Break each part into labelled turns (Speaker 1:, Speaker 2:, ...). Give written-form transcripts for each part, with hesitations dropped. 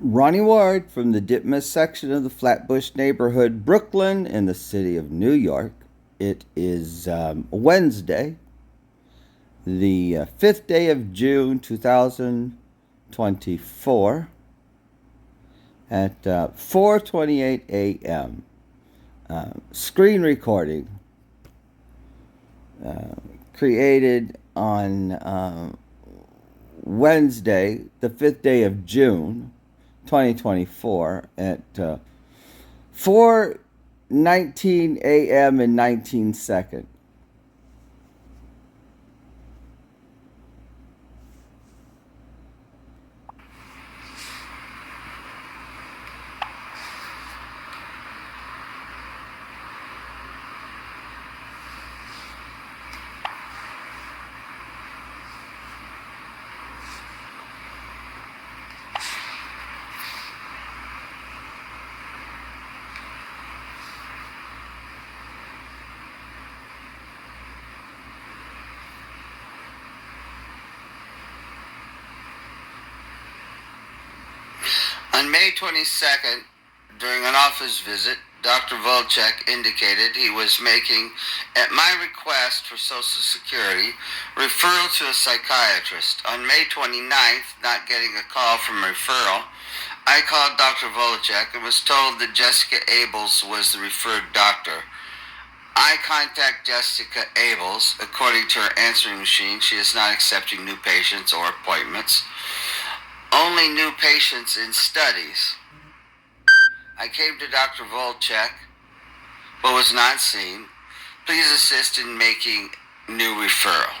Speaker 1: Ronnie Ward from the Ditmas section of the Flatbush neighborhood, Brooklyn, in the city of New York. It is Wednesday, the 5th day of June 2024 at 4:28 a.m. Screen recording created on Wednesday, the 5th day of June 2024 at 4:19 a.m. and 19 seconds.
Speaker 2: On May 22nd, during an office visit, Dr. Volchek indicated he was making, at my request for Social Security, referral to a psychiatrist. On May 29th, not getting a call from referral, I called Dr. Volchek and was told that Jessica Abels was the referred doctor. I contact Jessica Abels. According to her answering machine, she is not accepting new patients or appointments. Only new patients in studies. I came to Dr. Volchek, but was not seen. Please assist in making new referral.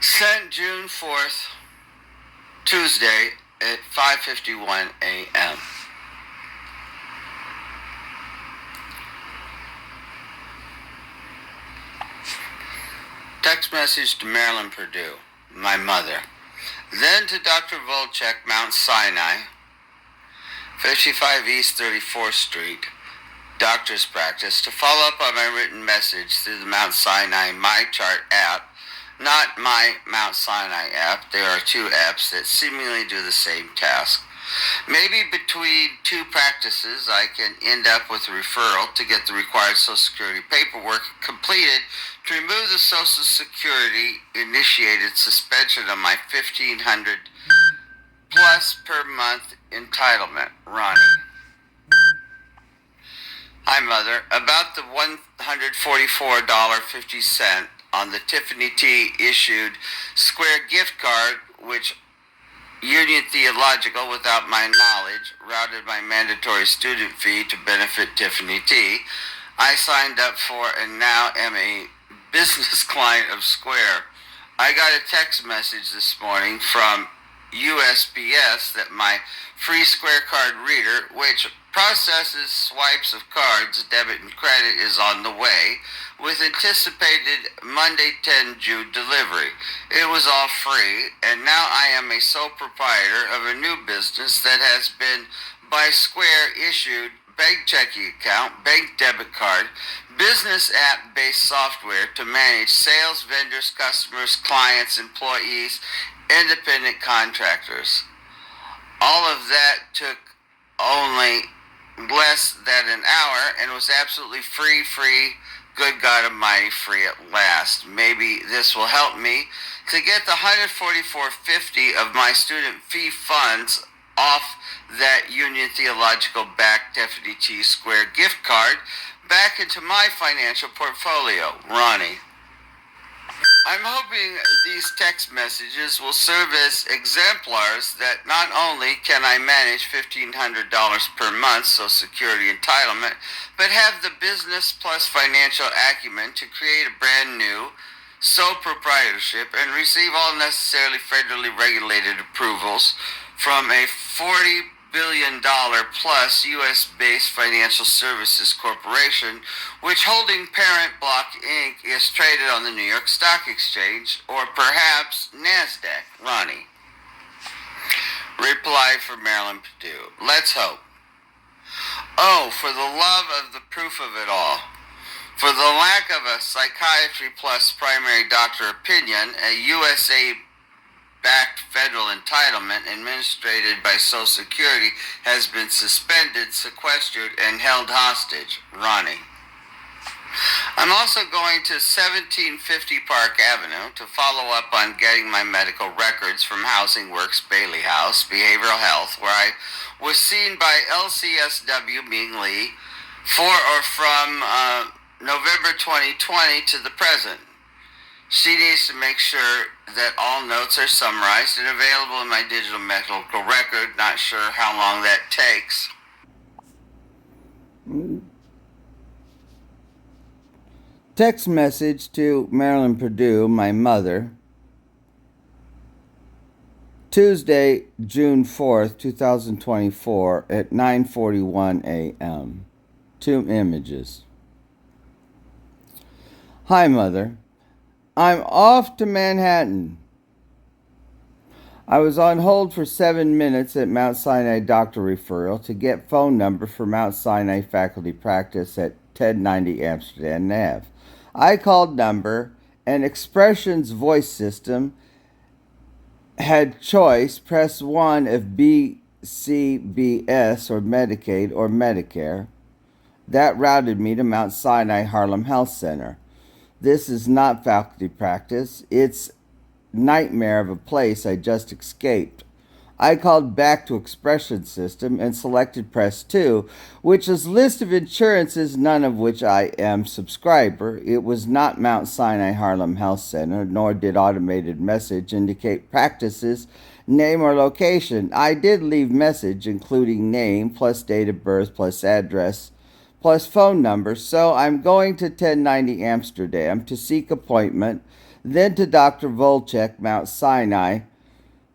Speaker 2: Sent June 4th, Tuesday at 5:51 a.m. Text message to Marilyn Purdue, my mother. Then to Dr. Volchek, Mount Sinai, 55 East 34th Street, doctor's practice, to follow up on my written message through the Mount Sinai MyChart app, not my Mount Sinai app. There are two apps that seemingly do the same task. Maybe between two practices, I can end up with a referral to get the required Social Security paperwork completed to remove the Social Security initiated suspension of my $1,500 plus per month entitlement. Ronnie. Hi, Mother. About the $144.50 on the Tiffany T issued Square gift card, which Union Theological, without my knowledge, routed my mandatory student fee to benefit Tiffany T. I signed up for and now am a business client of Square. I got a text message this morning from USPS that my free Square card reader, which processes swipes of cards, debit and credit, is on the way with anticipated Monday 10 June delivery. It was all free, and now I am a sole proprietor of a new business that has been by Square issued bank checking account, bank debit card, business app-based software to manage sales, vendors, customers, clients, employees, independent contractors. All of that took only less than an hour and was absolutely free, good God Almighty, free at last. Maybe this will help me to get the $144.50 of my student fee funds off that Union Theological backed Tiffany T Square gift card back into my financial portfolio. Ronnie. I'm hoping these text messages will serve as exemplars that not only can I manage $1,500 per month Social Security entitlement, but have the business plus financial acumen to create a brand new sole proprietorship and receive all necessarily federally regulated approvals from a $40 billion plus U.S.-based financial services corporation, which holding parent Block Inc. is traded on the New York Stock Exchange or perhaps NASDAQ. Ronnie. Reply for Marilyn Purdue. Let's hope. Oh, for the love of the proof of it all. For the lack of a Psychiatry Plus primary doctor opinion, a USA-backed federal entitlement administered by Social Security has been suspended, sequestered, and held hostage. Ronnie. I'm also going to 1750 Park Avenue to follow up on getting my medical records from Housing Works Bailey House, Behavioral Health, where I was seen by LCSW Ming Lee for or from November 2020 to the present. She needs to make sure that all notes are summarized and available in my digital medical record. Not sure how long that takes.
Speaker 1: Text message to Marilyn Purdue, my mother. Tuesday, June 4th, 2024 at 9:41 a.m. 2 images. Hi, Mother. I'm off to Manhattan. I was on hold for 7 minutes at Mount Sinai doctor referral to get phone number for Mount Sinai faculty practice at 1090 Amsterdam Ave. I called number, and Expression's voice system had choice, press 1 if BCBS or Medicaid or Medicare. That routed me to Mount Sinai Harlem Health Center. This is not faculty practice. It's nightmare of a place I just escaped. I called back to Expression System and selected Press 2, which is list of insurances, none of which I am subscriber. It was not Mount Sinai Harlem Health Center, nor did automated message indicate practices, name, or location. I did leave message, including name, plus date of birth, plus address, plus phone number, so I'm going to 1090 Amsterdam to seek appointment, then to Dr. Volchek, Mount Sinai,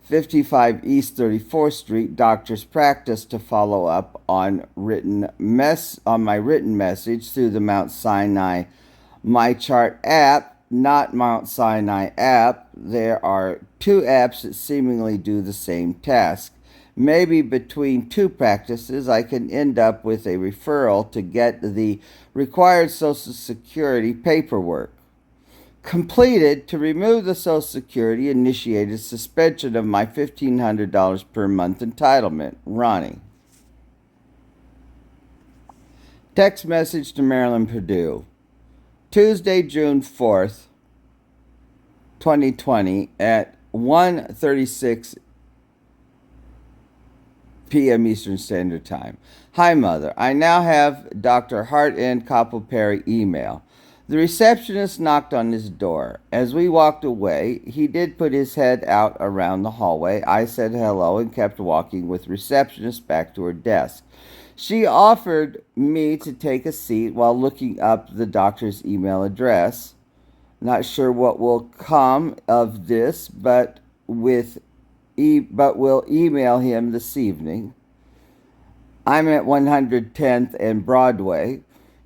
Speaker 1: 55 East 34th Street, doctor's practice, to follow up on my written message through the Mount Sinai MyChart app, not Mount Sinai app. There are 2 apps that seemingly do the same task. Maybe between 2 practices, I can end up with a referral to get the required Social Security paperwork completed to remove the Social Security initiated suspension of my $1,500 per month entitlement. Ronnie. Text message to Marilyn Purdue. Tuesday, June 4th, 2020 at 1:36 p.m. Eastern Standard Time. Hi, Mother. I now have Dr. Hart N. Koppel-Perry email. The receptionist knocked on his door. As we walked away, he did put his head out around the hallway. I said hello and kept walking with receptionist back to her desk. She offered me to take a seat while looking up the doctor's email address. Not sure what will come of this, but we'll email him this evening. I'm at 110th and Broadway,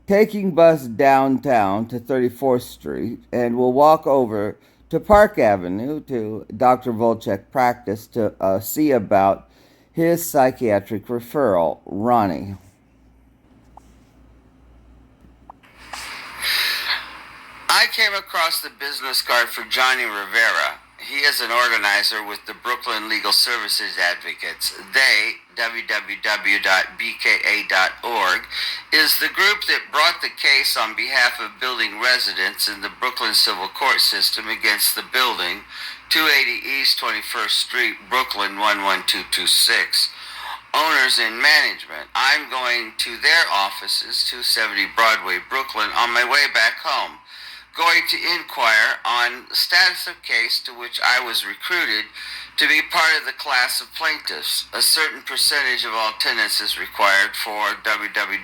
Speaker 1: taking bus downtown to 34th Street, and will walk over to Park Avenue to Dr. Volchek practice to see about his psychiatric referral. Ronnie.
Speaker 2: I came across the business card for Johnny Rivera. He is an organizer with the Brooklyn Legal Services Advocates. They, www.bka.org, is the group that brought the case on behalf of building residents in the Brooklyn Civil Court System against the building, 280 East 21st Street, Brooklyn 11226. Owners in management. I'm going to their offices, 270 Broadway, Brooklyn, on my way back home. Going to inquire on the status of case to which I was recruited to be part of the class of plaintiffs. A certain percentage of all tenants is required for www.bka.org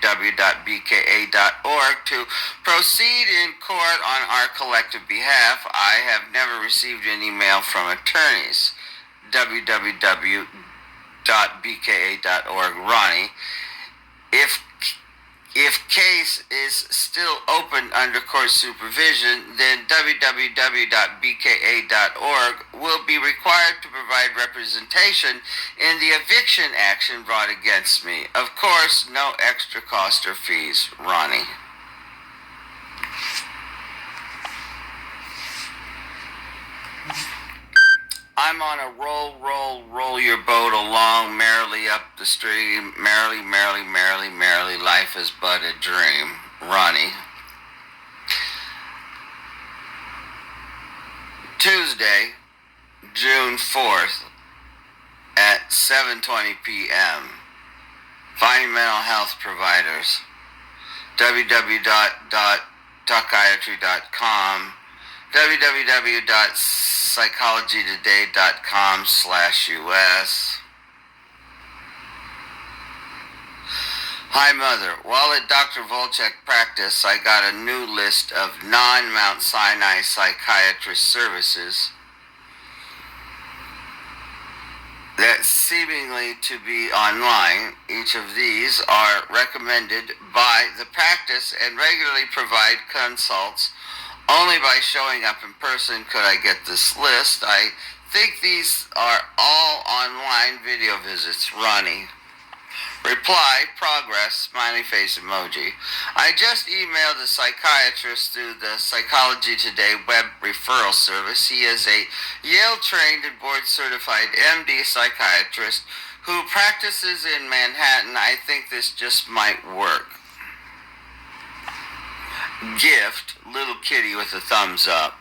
Speaker 2: to proceed in court on our collective behalf. I have never received any mail from attorneys. www.bka.org. Ronnie. If case is still open under court supervision, then www.bka.org will be required to provide representation in the eviction action brought against me. Of course, no extra cost or fees. Ronnie. I'm on a roll your boat along merrily up the stream. Merrily, merrily, merrily, merrily, life is but a dream. Ronnie. Tuesday, June 4th at 7:20 p.m. Finding mental health providers. www.psychiatry.com, www.psychologytoday.com/US. Hi, Mother. While at Dr. Volchek practice, I got a new list of non-Mount Sinai psychiatrist services that seemingly to be online. Each of these are recommended by the practice and regularly provide consults. Only by showing up in person could I get this list. I think these are all online video visits. Ronnie. Reply, progress, smiley face emoji. I just emailed a psychiatrist through the Psychology Today web referral service. He is a Yale-trained and board-certified MD psychiatrist who practices in Manhattan. I think this just might work. Gift, little kitty with a thumbs up.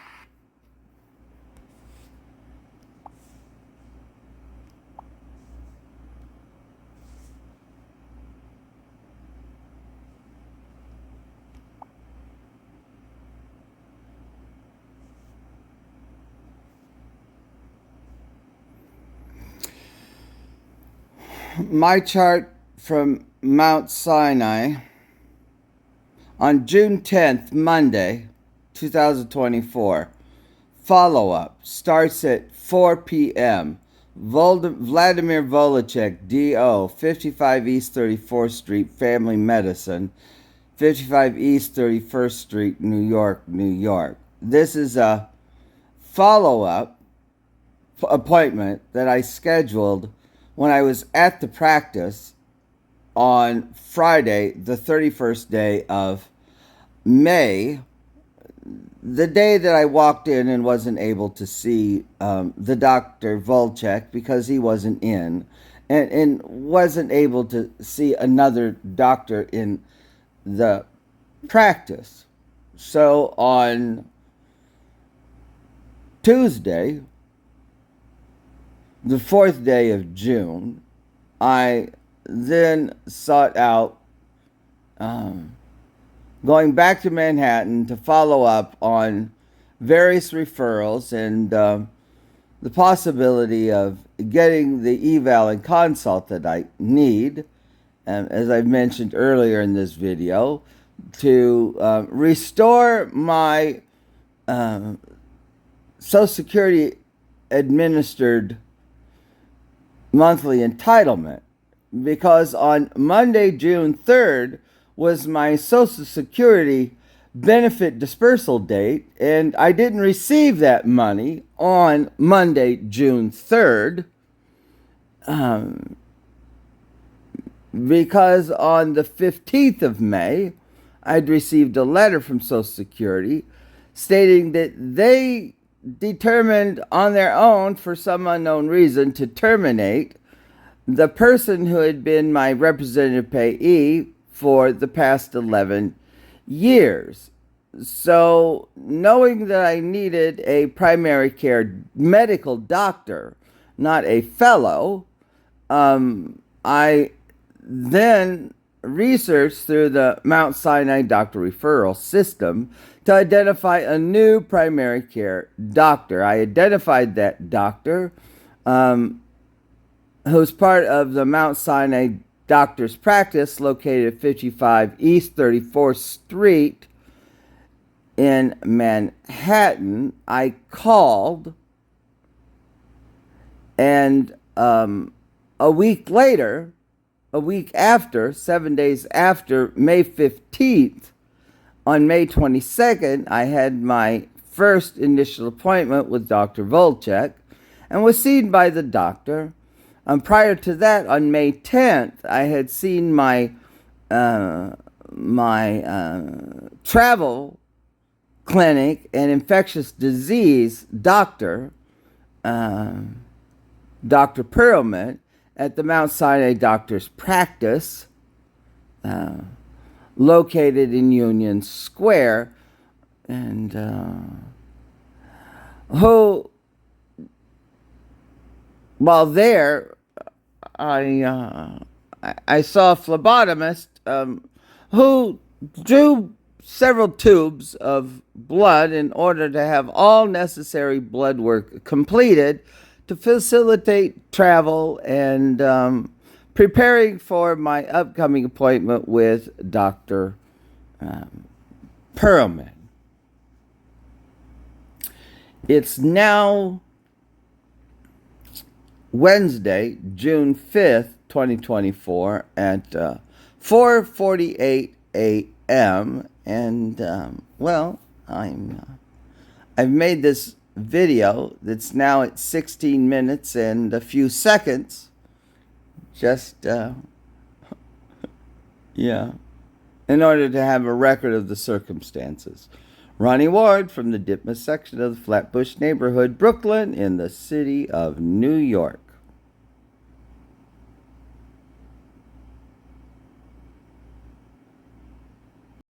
Speaker 1: My chart from Mount Sinai on June 10th, Monday, 2024. Follow-up starts at 4 p.m. Vladimir Volachek, D.O., 55 East 34th Street, Family Medicine, 55 East 31st Street, New York, New York. This is a follow-up appointment that I scheduled when I was at the practice on Friday, the 31st day of May, the day that I walked in and wasn't able to see the Dr. Volchek because he wasn't in, and wasn't able to see another doctor in the practice. So on Tuesday, the 4th day of June, I then sought out going back to Manhattan to follow up on various referrals and the possibility of getting the eval and consult that I need, as I've mentioned earlier in this video, to restore my Social Security administered monthly entitlement, because on Monday, June 3rd, was my Social Security benefit dispersal date, and I didn't receive that money on Monday, June 3rd, because on the 15th of May, I'd received a letter from Social Security stating that they determined on their own, for some unknown reason, to terminate the person who had been my representative payee for the past 11 years. So, knowing that I needed a primary care medical doctor, not a fellow, I then researched through the Mount Sinai doctor referral system to identify a new primary care doctor. I identified that doctor, who's part of the Mount Sinai doctor's practice located at 55 East 34th Street in Manhattan. I called, and a week after, 7 days after, May 15th, on May 22nd, I had my first initial appointment with Dr. Volchek and was seen by the doctor. Prior to that, on May 10th, I had seen my travel clinic and infectious disease doctor Dr. Perlman at the Mount Sinai Doctor's Practice, located in Union Square, and who, while there, I saw a phlebotomist who drew several tubes of blood in order to have all necessary blood work completed to facilitate travel and preparing for my upcoming appointment with Dr. Perlman. It's now Wednesday, June 5th, 2024 at 4:48 a.m. and I've made this video that's now at 16 minutes and a few seconds, just in order to have a record of the circumstances. Ronnie Ward from the Ditmas section of the Flatbush neighborhood, Brooklyn, in the city of New York.